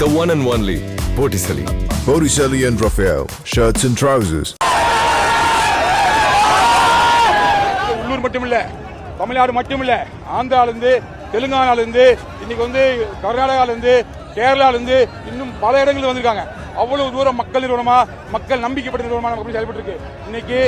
The one and only Botticelli. Botticelli and Raphael, shirts and trousers. உள்ளூர் மட்டுமில்ல, தமிழ்நாடு மட்டுமில்ல, ஆந்திராவிலிருந்து, தெலுங்கானாவிலிருந்து, இன்னைக்கு வந்து கர்நாடகாவிலிருந்து, கேரளாவிலிருந்து இன்னும் பல இடங்களில் வந்திருக்காங்க. அவ்வளவு தூரம் மக்கள் நிறுவனமா, மக்கள் நம்பிக்கைப்பட்ட நிறுவனமா நம்ம செயல்பட்டு இருக்கு. இன்னைக்கு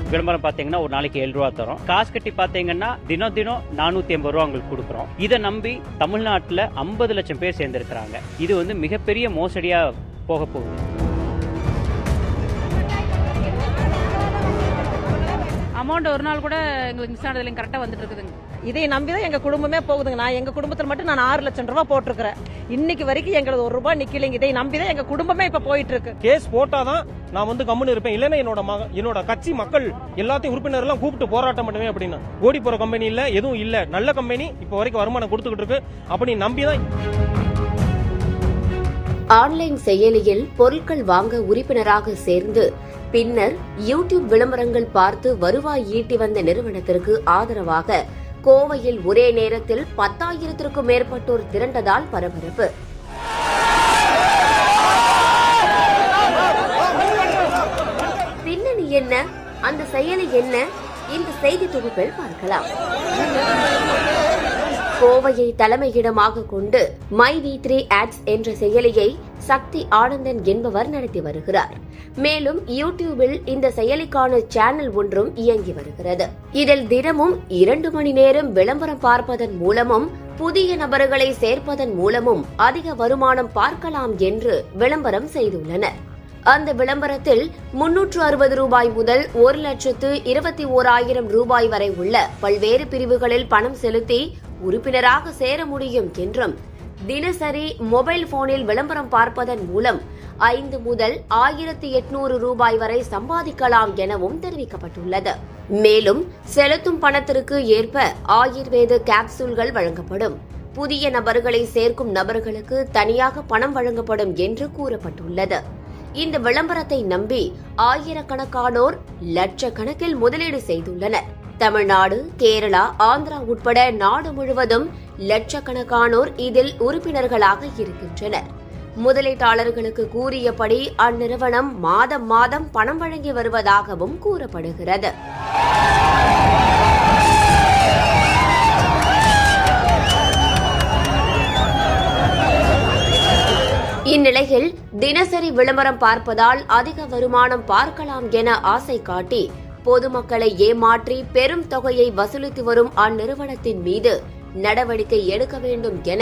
விளம்பரம் பார்த்தீங்கன்னா ஒரு நாளைக்கு 7 ரூபா தரோம். காசு கட்டி பார்த்தீங்கன்னா தினம் 450 ரூபா உங்களுக்கு கொடுக்குறோம். இதை நம்பி தமிழ்நாட்டில் 50 லட்சம் பேர் சேர்ந்திருக்கிறாங்க. இது வந்து மிகப்பெரிய மோசடியா போக போகுது. அமௌண்ட் ஒரு நாள் கூட எங்களுக்கு மிஸ் ஆனது இல்லைங்க, கரெக்டாக வந்துட்டு இருக்குதுங்க. இதை நம்பிதான் எங்க குடும்பமே போகுதுங்க. நான் எங்க குடும்பத்தில் மட்டும் நான் 6 லட்சம் ரூபாய் போட்டிருக்கிறேன். இன்னைக்கு வரைக்கும் எங்களது 1 ரூபாய் நிக்கலைங்க. இதை நம்பிதான் எங்க குடும்பமே இப்ப போயிட்டு இருக்கு. கேஸ் போட்டாதான் நான் வந்து கம்முன்னு இருப்பேன், இல்லைன்னா என்னோட கட்சி மக்கள் எல்லாத்தையும் உறுப்பினர் எல்லாம் கூப்பிட்டு போராட்டம் பண்ணுவேன் அப்படின்னு. ஓடி போற கம்பெனி இல்ல, எதுவும் இல்ல, நல்ல கம்பெனி இப்ப வரைக்கும் வருமானம் கொடுத்துக்கிட்டு இருக்கு அப்படி நம்பிதான். ஆன்லைன் செயலியில் பொருட்கள் வாங்க உறுப்பினராக சேர்ந்து பின்னர் யூடியூப் விளம்பரங்கள் பார்த்து வருவாய் ஈட்டி வந்த நிறுவனத்திற்கு ஆதரவாக கோவையில் ஒரே நேரத்தில் 10,000க்கும் மேற்பட்டோர் திரண்டதால் பரபரப்பு. பின்னணி என்ன, அந்த செயலி என்ன, இந்த செய்தி தொகுப்பில் பார்க்கலாம். கோவையை தலைமையிடமாக கொண்டு மைவி3 ஆட்ஸ் என்ற செயலியை சக்தி ஆனந்தன் என்பவர் நடத்தி வருகிறார். மேலும் யூடியூபில் இந்த செயலிக்கான சேனல் ஒன்றும் இயங்கி வருகிறது. இதில் தினமும் 2 மணி நேரம் விளம்பரம் பார்ப்பதன் மூலமும் புதிய நபர்களை சேர்ப்பதன் மூலமும் அதிக வருமானம் பார்க்கலாம் என்று விளம்பரம் செய்துள்ளனர். அந்த விளம்பரத்தில் 360 ரூபாய் முதல் 1,21,000 ரூபாய் வரை உள்ள பல்வேறு பிரிவுகளில் பணம் செலுத்தி உறுப்பினராக சேர முடியும் என்றும், தினசரி மொபைல் போனில் விளம்பரம் பார்ப்பதன் மூலம் 5 முதல் 1,800 ரூபாய் வரை சம்பாதிக்கலாம் எனவும் தெரிவிக்கப்பட்டுள்ளது. மேலும் செலுத்தும் பணத்திற்கு ஏற்ப ஆயுர்வேத கேப்சூல்கள் வழங்கப்படும். புதிய நபர்களை சேர்க்கும் நபர்களுக்கு தனியாக பணம் வழங்கப்படும் என்று கூறப்பட்டுள்ளது. இந்த விளம்பரத்தை நம்பி ஆயிரக்கணக்கானோர் லட்சக்கணக்கில் முதலீடு செய்துள்ளனர். தமிழ்நாடு, கேரளா, ஆந்திரா உட்பட நாடு முழுவதும் லட்சக்கணக்கானோர் இதில் உறுப்பினர்களாக இருக்கின்றனர். முதலீட்டாளர்களுக்கு கூறியபடி அந்நிறுவனம் மாதம் மாதம் பணம் வழங்கி வருவதாகவும் கூறப்படுகிறது. இந்நிலையில் தினசரி விளம்பரம் பார்ப்பதால் அதிக வருமானம் பார்க்கலாம் என ஆசை காட்டி பொதுமக்களை ஏமாற்றி பெரும் தொகையை வசூலித்து வரும் அந்நிறுவனத்தின் மீது நடவடிக்கை எடுக்க வேண்டும் என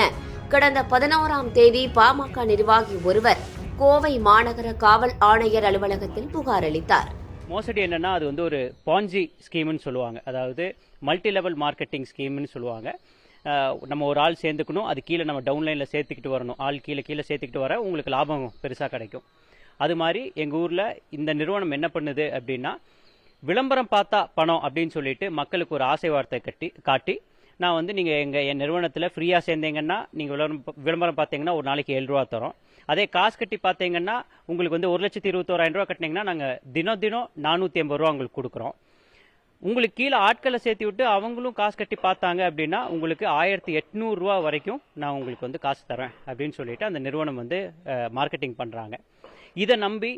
கடந்த 11ஆம் தேதி பாமக நிர்வாகி ஒருவர் கோவை மாநகர காவல் ஆணையர் அலுவலகத்தில் புகார் அளித்தார். மோசடி என்னன்னா அது வந்து ஒரு பாஞ்சி ஸ்கீம்னு சொல்லுவாங்க. அதாவது மல்டி லெவல் மார்க்கெட்டிங் ஸ்கீம்னு சொல்லுவாங்க. நம்ம ஒரு ஆள் சேர்ந்துக்கணும், அது கீழே நம்ம டவுன்லைனில் சேர்த்துக்கிட்டு வரணும். ஆள் கீழே சேர்த்துக்கிட்டு வர உங்களுக்கு லாபம் பெருசாக கிடைக்கும். அது மாதிரி எங்கள் ஊரில் இந்த நிறுவனம் என்ன பண்ணுது அப்படின்னா, விளம்பரம் பார்த்தா பணம் அப்படின்னு சொல்லிட்டு மக்களுக்கு ஒரு ஆசை வார்த்தை காட்டி நான் வந்து நீங்கள் என் நிறுவனத்தில் ஃப்ரீயாக சேர்ந்தீங்கன்னா நீங்கள் விளம்பரம் பார்த்தீங்கன்னா ஒரு நாளைக்கு 7 ரூபா தரோம். அதே காசு கட்டி பார்த்தீங்கன்னா உங்களுக்கு வந்து 1,21,000 ரூபா கட்டினீங்கன்னா நாங்கள் தினம் 450 ரூபா உங்களுக்கு கொடுக்குறோம். உங்களுக்கு கீழே ஆட்களை சேர்த்து விட்டு அவங்களும் காசு கட்டி பார்த்தாங்க அப்படின்னா உங்களுக்கு 1,800 ரூபா வரைக்கும் நான் உங்களுக்கு வந்து காசு தரேன் அப்படின்னு சொல்லிட்டு அந்த நிறுவனம் வந்து மார்க்கெட்டிங் பண்ணுறாங்க. இதை நம்பி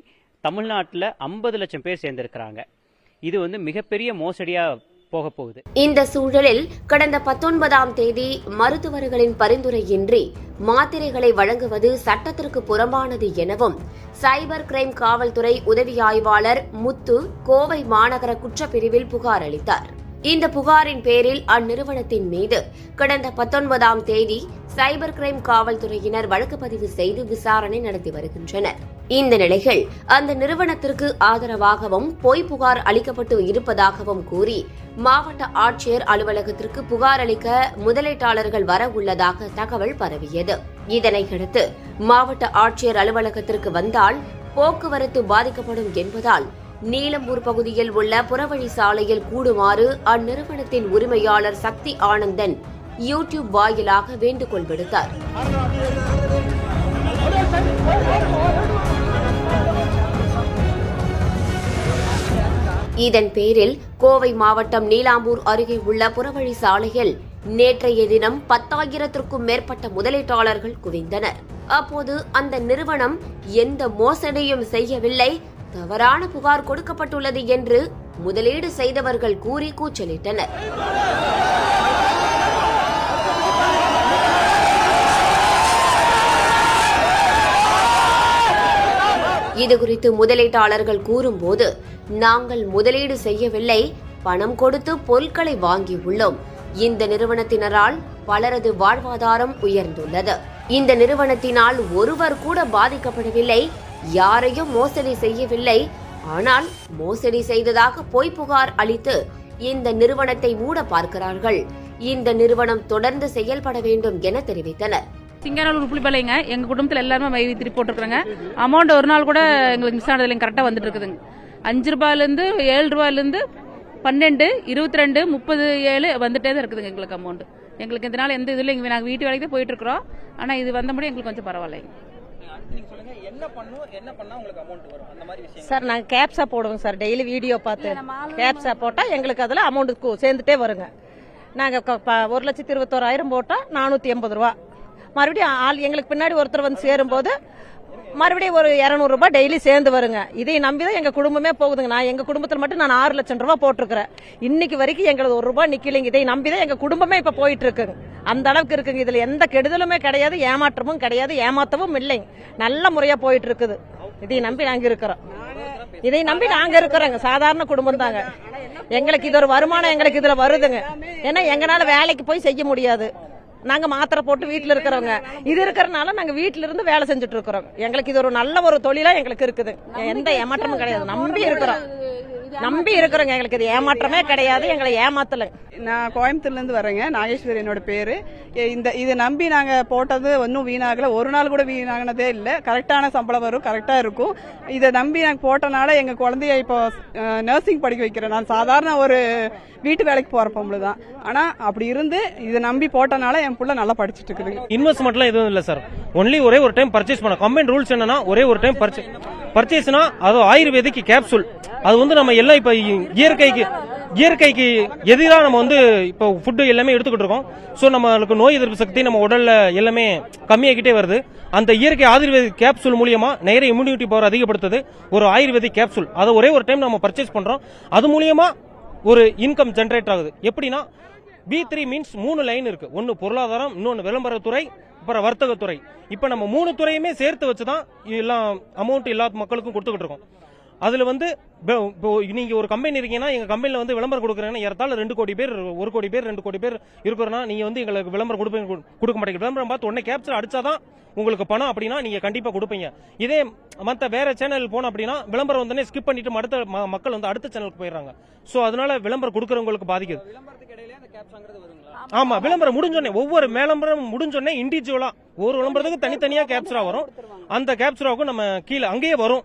தமிழ்நாட்டில் 50 லட்சம் பேர் சேர்ந்திருக்கிறாங்க. இது வந்து மிகப்பெரிய மோசடியா போக போகுது. இந்த சூழலில் கடந்த 19ஆம் தேதி மருத்துவர்களின் பரிந்துரையின்றி மாத்திரைகளை வழங்குவது சட்டத்திற்கு புறம்பானது எனவும் சைபர் கிரைம் காவல்துறை உதவி ஆய்வாளர் முத்து கோவை மாநகர குற்றப்பிரிவில் புகார் அளித்தார். இந்த புகாரின் பேரில் அந்நிறுவனத்தின் மீது கடந்த 19ஆம் தேதி சைபர் கிரைம் காவல்துறையினர் வழக்கு பதிவு செய்து விசாரணை நடத்தி வருகின்றனர். இந்த நிலையில் அந்த நிறுவனத்திற்கு ஆதரவாகவும் பொய் புகார் அளிக்கப்பட்டு இருப்பதாகவும் கூறி மாவட்ட ஆட்சியர் அலுவலகத்திற்கு புகார் அளிக்க முதலீட்டாளர்கள் வர உள்ளதாக தகவல் பரவியது. இதனையடுத்து மாவட்ட ஆட்சியர் அலுவலகத்திற்கு வந்தால் போக்குவரத்து பாதிக்கப்படும் என்பதால் நீலம்பூர் பகுதியில் உள்ள புறவழி சாலையில் கூடுமாறு அந்நிறுவனத்தின் உரிமையாளர் சக்தி ஆனந்தன் யூடியூப் வாயிலாக வேண்டுகோள் விடுத்தார். இதன் பேரில் கோவை மாவட்டம் நீலாம்பூர் அருகே உள்ள புறவழி சாலையில் நேற்றைய தினம் 10,000க்கும் மேற்பட்ட முதலீட்டாளர்கள் குவிந்தனர். அப்போது அந்த நிறுவனம் எந்த மோசடியும் செய்யவில்லை, தவறான புகார் கொடுக்கப்பட்டுள்ளது என்று முதலீடு செய்தவர்கள் கூறி கூச்சலிட்டனர். இதுகுறித்து முதலீட்டாளர்கள் கூறும்போது, நாங்கள் முதலீடு செய்யவில்லை, பணம் கொடுத்து பொருட்களை வாங்கியுள்ளோம். இந்த நிறுவனத்தினரால் பலரது வாழ்வாதாரம் உயர்ந்துள்ளது. இந்த நிறுவனத்தினால் ஒருவர் கூட பாதிக்கப்படவில்லை, யாரையும் மோசடி செய்யவில்லை. ஆனால் மோசடி செய்ததாக பொய் புகார் அளித்து இந்த நிறுவனத்தை மூட பார்க்கிறார்கள். இந்த நிறுவனம் தொடர்ந்து செயல்பட வேண்டும் என தெரிவித்தனர். சிங்கானூர் புளிப்பாளையங்க, எங்க குடும்பத்தில் எல்லாருமே மை வித்திரி போட்டுருக்காங்க. அமௌண்ட் ஒரு நாள் கூட எங்களுக்கு மிஸ் ஆனதில்லைங்க, கரெக்டாக வந்துட்டு இருக்குதுங்க. 5 ரூபாயிலிருந்து 7 ரூபாயிலிருந்து 12, 22, 37 வந்துட்டே தான் இருக்குதுங்க எங்களுக்கு அமௌண்ட். எங்களுக்கு இதனால எந்த இதுல நாங்கள் வீட்டு வேலைக்கு தான் போயிட்டு இருக்கிறோம். ஆனால் இது வந்தபடி எங்களுக்கு கொஞ்சம் பரவாயில்லைங்க. சார் நாங்கள் கேப்ஸா போடுவோம் சார், டெய்லி வீடியோ பார்த்து கேப்ஸா போட்டால் எங்களுக்கு அதில் அமௌண்ட் சேர்ந்துட்டே வருங்க. நாங்கள் 1,21,000 போட்டால் 480 ரூபா. மறுபடியும் எங்களுக்கு பின்னாடி ஒருத்தர் வந்து சேரும்போது மறுபடியும் ஒரு 200 ரூபாய் டெய்லி சேர்ந்து வருங்க. இதை நம்பிதான் எங்க குடும்பமே போகுதுங்க. நான் எங்க குடும்பத்தில் மட்டும் நான் 6 லட்சம் ரூபாய் போட்டிருக்கிறேன். இன்னைக்கு வரைக்கும் எங்களுக்கு 1 ரூபாய் நிக்கலைங்க. இதை நம்பிதான் எங்க குடும்பமே இப்ப போயிட்டு இருக்குங்க. அந்த அளவுக்கு இருக்குங்க. இதுல எந்த கெடுதலுமே கிடையாது, ஏமாற்றமும் கிடையாது, ஏமாத்தவும் இல்லைங்க. நல்ல முறையா போயிட்டு இருக்குது. இதை நம்பி நாங்க இருக்கிறோம். இதை நம்பி நாங்க இருக்கிறோங்க. சாதாரண குடும்பம் தாங்க. எங்களுக்கு இது ஒரு வருமானம் எங்களுக்கு இதுல வருதுங்க. ஏன்னா எங்கனால வேலைக்கு போய் செய்ய முடியாது. நாங்க மாத்திரை போட்டு வீட்டுல இருக்கிறவங்க. இது இருக்கிறனால நாங்க வீட்டுல இருந்து வேலை செஞ்சுட்டு இருக்கிறோம். எங்களுக்கு இது ஒரு நல்ல ஒரு தொழிலா எங்களுக்கு இருக்குது. எந்த ஏமாற்றமும் கிடையாது. நம்பி இருக்கிறோங்க. எங்களுக்கு இது ஏமாற்றமே கிடையாது. எங்களை ஏமாத்தல. நான் கோயம்புத்தூர்ல இருந்து வரேங்க. நாகேஸ்வரி என்னோட பேரு. இதை நம்பி நாங்க போட்டது ஒன்னும் வீணாகல. ஒரு நாள் கூட வீணாகினதே இல்ல. கரெக்டான சம்பளம் வரும், கரெக்டா இருக்கும். இதை நம்பி நாங்க போட்டனால எங்க குழந்தைய இப்போ நர்சிங் படிக்க வைக்கிறேன். நான் சாதாரண ஒரு வீட்டு வேலைக்கு போற பொம்பளை தான். ஆனா அப்படி இருந்து இதை நம்பி போட்டனால என் புள்ள நல்லா படிச்சுட்டு இருக்குது. இன்வெஸ்ட்மெண்ட்லாம் எதுவும் இல்ல சார். ஒன்லி ஒரே ஒரு டைம் பர்ச்சேஸ் பண்ண. கம்பெனி ரூல்ஸ் என்னன்னா ஒரே ஒரு டைம் பர்ச்சேஸ்னா அது ஆயுர்வேதிக் கேப்சூல். அது வந்து நம்ம எல்லாம் இப்ப இயற்கைக்கு எதிராக நம்ம வந்து இப்போ ஃபுட்டு எல்லாமே எடுத்துக்கிட்டு இருக்கோம். ஸோ நம்மளுக்கு நோய் எதிர்ப்பு சக்தி நம்ம உடல்ல எல்லாமே கம்மியாகிட்டே வருது. அந்த இயற்கை ஆயுர்வேதிக் கேப்சூல் மூலியமா நேர இம்யூனிட்டி பவர் அதிகப்படுத்துது ஒரு ஆயுர்வேதிக் கேப்சூல். அதை ஒரே ஒரு டைம் நம்ம பர்ச்சேஸ் பண்றோம். அது மூலியமா ஒரு இன்கம் ஜெனரேட் ஆகுது. எப்படின்னா B3 மீன்ஸ் 3 லைன் இருக்கு. ஒன்னு பொருளாதாரம், இன்னொன்னு விளம்பரத்துறை, அப்புறம் வர்த்தகத்துறை. இப்ப நம்ம 3 துறையுமே சேர்த்து வச்சுதான் எல்லாம் அமௌண்ட் எல்லா மக்களுக்கும் கொடுத்துக்கிட்டு இருக்கோம். அதுல வந்து நீங்க ஒரு கம்பெனி இருக்கீங்கன்னா எங்க கம்பெனில வந்து விளம்பரம் கொடுக்குறீங்கன்னா ஏறத்தாழ 2 கோடி பேர் 1 கோடி பேர் 2 கோடி பேர் இருக்கிறோம்னா நீங்க வந்து எங்களுக்கு விளம்பரம் கொடுக்க மாட்டீங்க. விளம்பரம் பார்த்து உடனே கேப்சர் அடிச்சாதான் உங்களுக்கு பணம் அப்படின்னா நீங்க கண்டிப்பா கொடுப்பீங்க. இதே மத்த வேற சேனல் போன அப்படின்னா விளம்பரம் வந்து ஸ்கிப் பண்ணிட்டு அடுத்த மக்கள் வந்து அடுத்த சேனலுக்கு போயிடுறாங்க. சோ அதனால விளம்பரம் கொடுக்கறவங்களுக்கு பாதிக்குது. ஆமா, விளம்பரம் முடிஞ்சோடனே ஒவ்வொரு விளம்பரம் முடிஞ்சோடனே இண்டிவிஜுவலா ஒரு விளம்பரத்துக்கு தனித்தனியா கேப்சரா வரும். அந்த கேப்சராவுக்கு நம்ம கீழே அங்கேயே வரும்.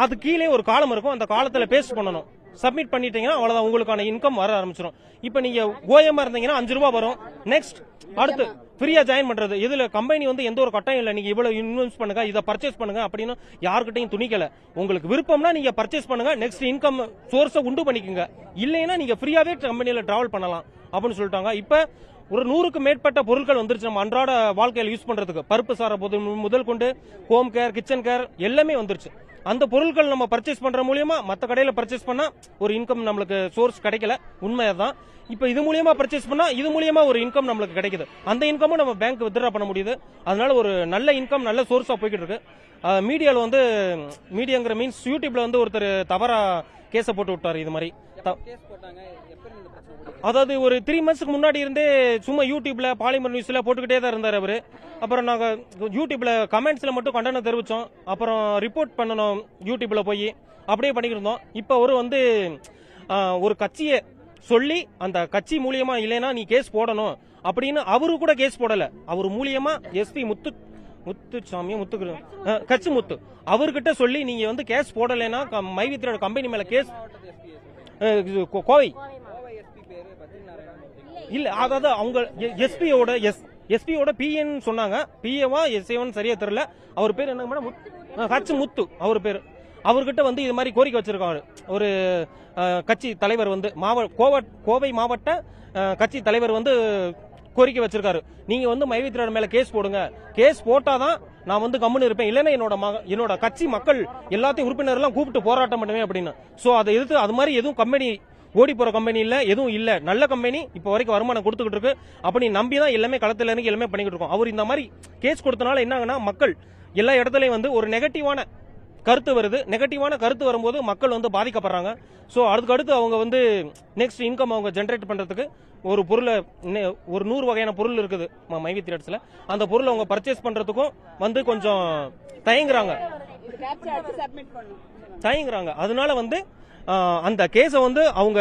அது கீழே ஒரு காலம் இருக்கும். அந்த காலத்துல பேஸ்ட் பண்ணணும். சப்மிட் பண்ணிட்டீங்கன்னா அவ்வளவுதான், உங்களுக்கான இன்கம் வர ஆரம்பிச்சிடும். இப்ப நீங்க ஓஎம்ஆ இருந்தீங்கன்னா 5 ரூபாய் வரும். நெக்ஸ்ட் அடுத்து ஃப்ரீயா ஜாயின் பண்றது. இதுல கம்பெனி வந்து எந்த ஒரு கட்டாயம் இல்ல. நீங்க இவ்வளவு இன்வெஸ்ட் பண்ணுங்க, இதை பர்ச்சேஸ் பண்ணுங்க அப்படின்னு யாருக்கிட்டையும் துணிக்கல. உங்களுக்கு விருப்பம்னா நீங்க பர்ச்சேஸ் பண்ணுங்க, நெக்ஸ்ட் இன்கம் சோர்ஸை உண்டு பண்ணிக்கோங்க. இல்லைன்னா நீங்க ஃப்ரீயாவே கம்பெனியில டிராவல் பண்ணலாம் அப்படின்னு சொல்லிட்டாங்க. இப்ப ஒரு 100க்கு மேற்பட்ட பொருட்கள் வந்துருச்சு நம்ம அன்றாட வாழ்க்கையில் யூஸ் பண்றதுக்கு. பருப்பு சார முதல் கொண்டு ஹோம் கேர், கிச்சன் கேர் எல்லாமே வந்துருச்சு. அந்த பொருட்கள் நம்ம பர்ச்சேஸ் பண்ற மூலியமா மத்த கடையில பர்ச்சேஸ் பண்ணா ஒரு இன்கம் நம்மளுக்கு சோர்ஸ் கிடைக்கல, உண்மைதான். இப்ப இது மூலியமா பர்ச்சேஸ் பண்ணா இது மூலியமா ஒரு இன்கம் நம்மளுக்கு கிடைக்குது. அந்த இன்கமும் நம்ம பேங்க் வித்ட்ரா பண்ண முடியுது. அதனால ஒரு நல்ல இன்கம் நல்ல சோர்ஸா போய்கிட்டு இருக்கு. மீடியால வந்து மீடியாங்கிற மீன்ஸ் யூடியூப்ல வந்து ஒருத்தர் தவறா கேஸ போட்டு விட்டாரு. இது மாதிரி அதாவது ஒரு 3 மந்த்ஸ்க்கு முன்னாடி இருந்தே சும்மா யூடியூப்ல பாலிமர் நியூஸ்ல போட்டுக்கிட்டே தான் இருந்தார் அவரு. அப்புறம் நாங்க யூடியூப்ல கமெண்ட்ஸ்ல மட்டும் கண்டனம் தெரிவிச்சோம். அப்புறம் ரிப்போர்ட் பண்ணணும் யூடியூப்ல போய் அப்படியே பண்ணிக்கிட்டு. இப்ப அவரு வந்து ஒரு கட்சியை சொல்லி அந்த கட்சி மூலியமா இல்லைன்னா நீ கேஸ் போடணும் அப்படின்னு அவரு கூட கேஸ் போடல. அவர் மூலியமா எஸ்பி முத்துசாமி கட்சி முத்து அவர்கிட்ட சொல்லி நீங்க வந்து கேஸ் போடலைன்னா மைவித்ரோட கம்பெனி மேல கேஸ் கோவை இல்ல, அதாவது அவங்க எஸ்பியோட பிஎன் சொன்னாங்க. பிஏவா எஸ்ஏவன் சரியா தெரியல. அவர் பேர் என்ன மேடம்? கட்சி முத்து அவர் பேர். அவர்கிட்ட வந்து இது மாதிரி கோரிக்கை வச்சிருக்காரு. ஒரு கட்சி தலைவர் வந்து கோவை மாவட்ட கட்சி தலைவர் வந்து கோரிக்கை வச்சிருக்காரு. நீங்க வந்து மைவித்திரர் மேல கேஸ் போடுங்க, கேஸ் போட்டாதான் நான் வந்து கம்முன்னு இருப்பேன், இல்லைன்னா என்னோட கட்சி மக்கள் எல்லாத்தையும் உறுப்பினர் எல்லாம் கூப்பிட்டு போராட்டம் பண்ணுவேன் அப்படின்னு. சோ அதை எதிர்த்து அது மாதிரி எதுவும் கம்பெனி ஓடி போற கம்பெனி இல்ல, எதுவும் இல்ல, நல்ல கம்பெனி இப்போ வரைக்கும் வருமானம் கொடுத்துக்கிட்டு இருக்கு. அப்படி நம்பி தான் எல்லாமே களத்துல இறங்கி எல்லாமே பண்ணிக்கிட்டு இருக்கோம். அவர் இந்த மாதிரி கேஸ் கொடுத்தனால என்ன ஆகுனா, மக்கள் எல்லா இடத்துலயும் வந்து ஒரு நெகட்டிவான கருத்து வருது. நெகட்டிவான கருத்து வரும்போது மக்கள் வந்து பாதிக்கப்படுறாங்க. ஸோ அதுக்கடுத்து அவங்க வந்து நெக்ஸ்ட் இன்கம் அவங்க ஜென்ரேட் பண்றதுக்கு ஒரு பொருளை ஒரு 100 வகையான பொருள் இருக்குது மைவி தியேட்டர்ஸ்ல. அந்த பொருளை அவங்க பர்ச்சேஸ் பண்றதுக்கும் வந்து கொஞ்சம் தயங்குறாங்க. அதனால வந்து அந்த கேஸை வந்து அவங்க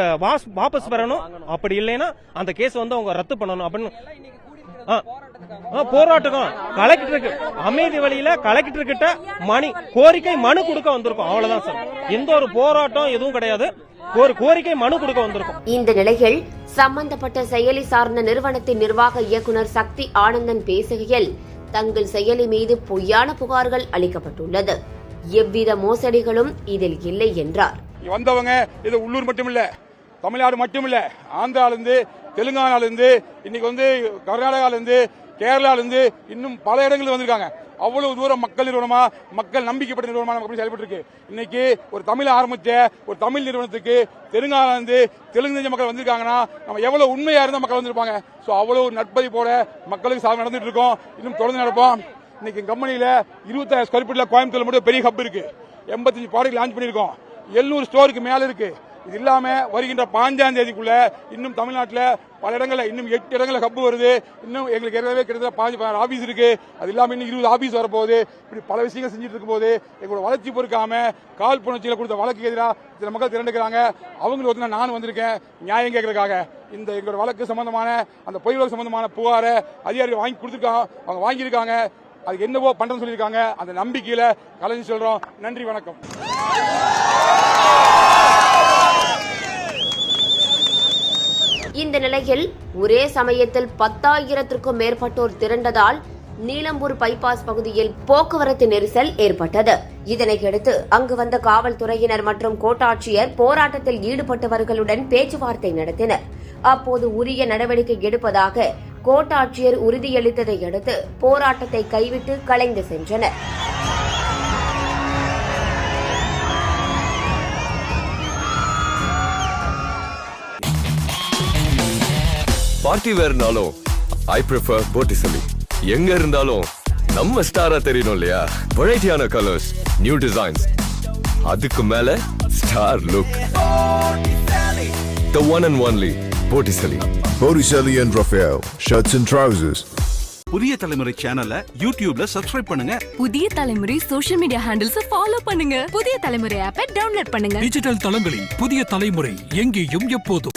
வாபஸ் பெறணும், அப்படி இல்லைன்னா அந்த கேஸை வந்து அவங்க ரத்து பண்ணணும் அப்படின்னு போராட்டம் கலெக்டருக்கு அமைதி வழியில கலெக்டர் கிட்ட கோரிக்கை மனு கொடுக்க வந்திருக்கோம். அவ்வளவுதான் சார், எந்த ஒரு போராட்டம் எதுவும் கிடையாது, ஒரு கோரிக்கை மனு கொடுக்க வந்திருக்கோம். இந்த நிலையில் சம்பந்தப்பட்ட செயலி சார்ந்த நிறுவனத்தின் நிர்வாக இயக்குநர் சக்தி ஆனந்தன் பேசுகையில், தங்கள் செயலி மீது பொய்யான புகார்கள் அளிக்கப்பட்டுள்ளது, எவ்வித மோசடிகளும் இதில் இல்லை என்றார். வந்தவங்க இது உள்ளூர் மட்டுமில்ல, தமிழ்நாடு மட்டுமில்ல, ஆந்திரால இருந்து, தெலுங்கானால இருந்து, இன்னைக்கு வந்து கர்நாடகால இருந்து, கேரளால இருந்து, இன்னும் பல இடங்களில் வந்திருக்காங்க. அவ்வளவு தூரம் மக்கள் நிறுவனமா, மக்கள் நம்பிக்கைப்பட்ட நிறுவனமா நமக்கு செயல்பட்டு இருக்கு. இன்னைக்கு ஒரு தமிழ் ஆரம்பிச்ச ஒரு தமிழ் நிறுவனத்துக்கு தெலுங்கானால இருந்து தெலுங்கு தெரிஞ்ச மக்கள் வந்திருக்காங்கன்னா நம்ம எவ்வளவு உண்மையா இருந்தா மக்கள் வந்திருப்பாங்க. சோ அவ்வளவு நட்பதிப்போட மக்களுக்கு சாதனை நடந்துட்டு இருக்கோம், இன்னும் தொடர்ந்து நடப்போம். இன்னைக்கு கம்பெனியில 20,000 ஸ்கொயர் ஃபீட்ல கோயம்புத்தூர்ல மட்டும் பெரிய ஹப் இருக்கு, 85 ப்ராடக்ட் லான்ச் பண்ணிருக்கோம், 700 ஸ்டோருக்கு மேல இருக்கு. இது இல்லாம வருகின்ற 5ஆம் தேதிக்குள்ள இன்னும் தமிழ்நாட்டில் பல இடங்கள்ல இன்னும் 8 இடங்கள்ல ஹப் வருது. இன்னும் எங்களுக்கு ஏற்கனவே கிட்டத்தட்ட 5 ஆபீஸ் இருக்கு, அது இல்லாம இன்னும் 20 ஆபீஸ் வரப்போகுது. இப்படி பல விஷயங்கள் செஞ்சுட்டு இருக்கும் போது எங்களோட வளர்ச்சி பொறுக்காம காழ்ப்புணர்ச்சிகளை கொடுத்த வழக்கு எதிராக சில மக்கள் திரண்டுக்கிறாங்க. அவங்களுக்கு வந்து நானும் வந்திருக்கேன் நியாயம் கேட்கறதுக்காக. இந்த எங்களோட வழக்கு சம்பந்தமான அந்த பொய் வழக்கு சம்பந்தமான புகாரை அதிகாரிகள் வாங்கி கொடுத்துருக்காங்க, அவங்க வாங்கியிருக்காங்க, அதுக்கு என்னவோ பண்றேன்னு சொல்லியிருக்காங்க. அந்த நம்பிக்கையில கலைஞர் சொல்றோம். நன்றி, வணக்கம். இந்த நிலையில் ஒரே சமயத்தில் 10,000க்கும் மேற்பட்டோர் திரண்டதால் நீலம்பூர் பைபாஸ் பகுதியில் போக்குவரத்து நெரிசல் ஏற்பட்டது. இதனையடுத்து அங்கு வந்த காவல்துறையினர் மற்றும் கோட்டாட்சியர் போராட்டத்தில் ஈடுபட்டவர்களுடன் பேச்சுவார்த்தை நடத்தினர். அப்போது உரிய நடவடிக்கை எடுப்பதாக கோட்டாட்சியர் உறுதியளித்ததை அடுத்து போராட்டத்தை கைவிட்டு கலைந்து சென்றனர். பார்ட்டி வேர்னாலும் ஐ ப்ரிஃபர் போட்டிசலி. எங்க இருந்தாலும் நம்ம ஸ்டாரா தெரியணும் இல்லையா? வெரைட்டியான கலர்ஸ், நியூ டிசைன்ஸ், அதுக்கு மேல star look. The one and only Botticelli. Botticelli and Raphael, shirts and trousers. புதிய தலைமுறை சேனலை யூடியூப்ல சப்ஸ்கிரைப் பண்ணுங்க. புதிய தலைமுறை சோஷியல் மீடியா ஹேண்டில்ஸ் ஃபாலோ பண்ணுங்க. புதிய தலைமுறை ஆப்பை டவுன்லோட் பண்ணுங்க. டிஜிட்டல் தளங்களில் புதிய தலைமுறை எங்கேயும் எப்போதும்.